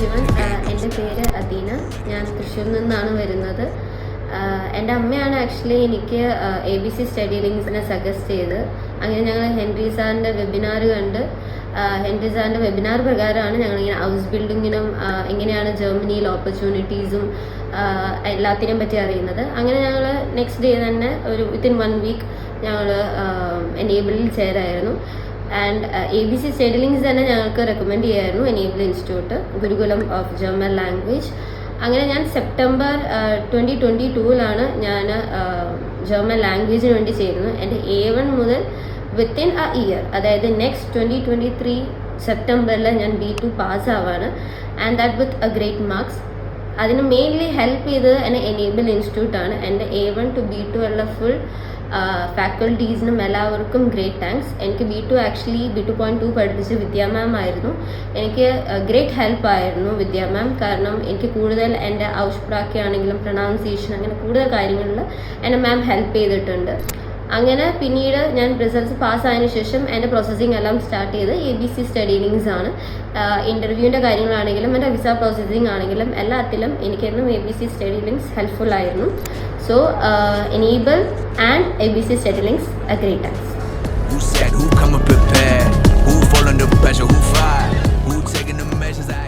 Everyone, എൻ്റെ പേര് അദീന. ഞാൻ തൃശ്ശൂരിൽ നിന്നാണ് വരുന്നത്. എൻ്റെ അമ്മയാണ് ആക്ച്വലി എനിക്ക് ABC സ്റ്റഡി ലിങ്ക്സിനെ സജസ്റ്റ് ചെയ്ത്. അങ്ങനെ ഞങ്ങൾ ഹെൻറി സാറിൻ്റെ വെബിനാർ കണ്ട് ഹെൻറി സാറിൻ്റെ വെബിനാർ പ്രകാരമാണ് ഞങ്ങളിങ്ങനെ ഹൗസ് ബിൽഡിങ്ങിനും എങ്ങനെയാണ് ജർമ്മനിയിൽ ഓപ്പർച്യൂണിറ്റീസും എല്ലാത്തിനെയും പറ്റി അറിയുന്നത്. അങ്ങനെ ഞങ്ങൾ നെക്സ്റ്റ് ഡേ തന്നെ ഒരു വിത്തിൻ 1 വീക്ക് ഞങ്ങൾ എനേബിളിൽ ചേരായിരുന്നു. ആൻഡ് ABC സ്റ്റഡി ലിങ്ക്സ് തന്നെ ഞങ്ങൾക്ക് റെക്കമെൻഡ് ചെയ്യായിരുന്നു enable institute, Gurukulam of German language. അങ്ങനെ ഞാൻ സെപ്റ്റംബർ 2022 ഞാൻ ജർമ്മൻ ലാംഗ്വേജിന് വേണ്ടി ചേരുന്നു. എൻ്റെ A1 മുതൽ വിത്തിൻ എ ഇയർ, അതായത് നെക്സ്റ്റ് 2023 സെപ്റ്റംബറിൽ ഞാൻ B2 പാസ്സാവാണ്. And that with a great marks. അതിന് മെയിൻലി ഹെൽപ്പ് ചെയ്തത് എന്നെ എനേബിൾ ഇൻസ്റ്റിറ്റ്യൂട്ടാണ്. എൻ്റെ A1 to B2 ഉള്ള ഫുൾ ഫാക്കൽറ്റീസിനും എല്ലാവർക്കും ഗ്രേറ്റ് താങ്ക്സ്. എനിക്ക് B2 ആക്ച്വലി B2.2 പഠിപ്പിച്ച് വിദ്യ മാം ആയിരുന്നു. എനിക്ക് ഗ്രേറ്റ് ഹെൽപ്പ് ആയിരുന്നു വിദ്യ മാം. കാരണം എനിക്ക് കൂടുതൽ എൻ്റെ ഔഷ്പ്രാക്യ ആണെങ്കിലും പ്രൊണൗൺസിയേഷൻ അങ്ങനെ കൂടുതൽ കാര്യങ്ങളിൽ എന്നെ മാം ഹെൽപ്പ് ചെയ്തിട്ടുണ്ട്. അങ്ങനെ പിന്നീട് ഞാൻ റിസൾട്ട്സ് പാസ്സായതിനു ശേഷം എൻ്റെ പ്രോസസ്സിങ് എല്ലാം സ്റ്റാർട്ട് ചെയ്ത് ABC സ്റ്റഡി ലിങ്ക്സ് ആണ്. ഇൻ്റർവ്യൂവിൻ്റെ കാര്യങ്ങളാണെങ്കിലും എൻ്റെ വിസ പ്രോസസ്സിങ് ആണെങ്കിലും എല്ലാത്തിലും എനിക്കെന്നും ABC സ്റ്റഡി ലിങ്ക്സ് ഹെൽപ്ഫുൾ ആയിരുന്നു. So, enable and ABC study links a great thanks. Who said who come prepared? Who fall under pressure? Who fight? Who taking the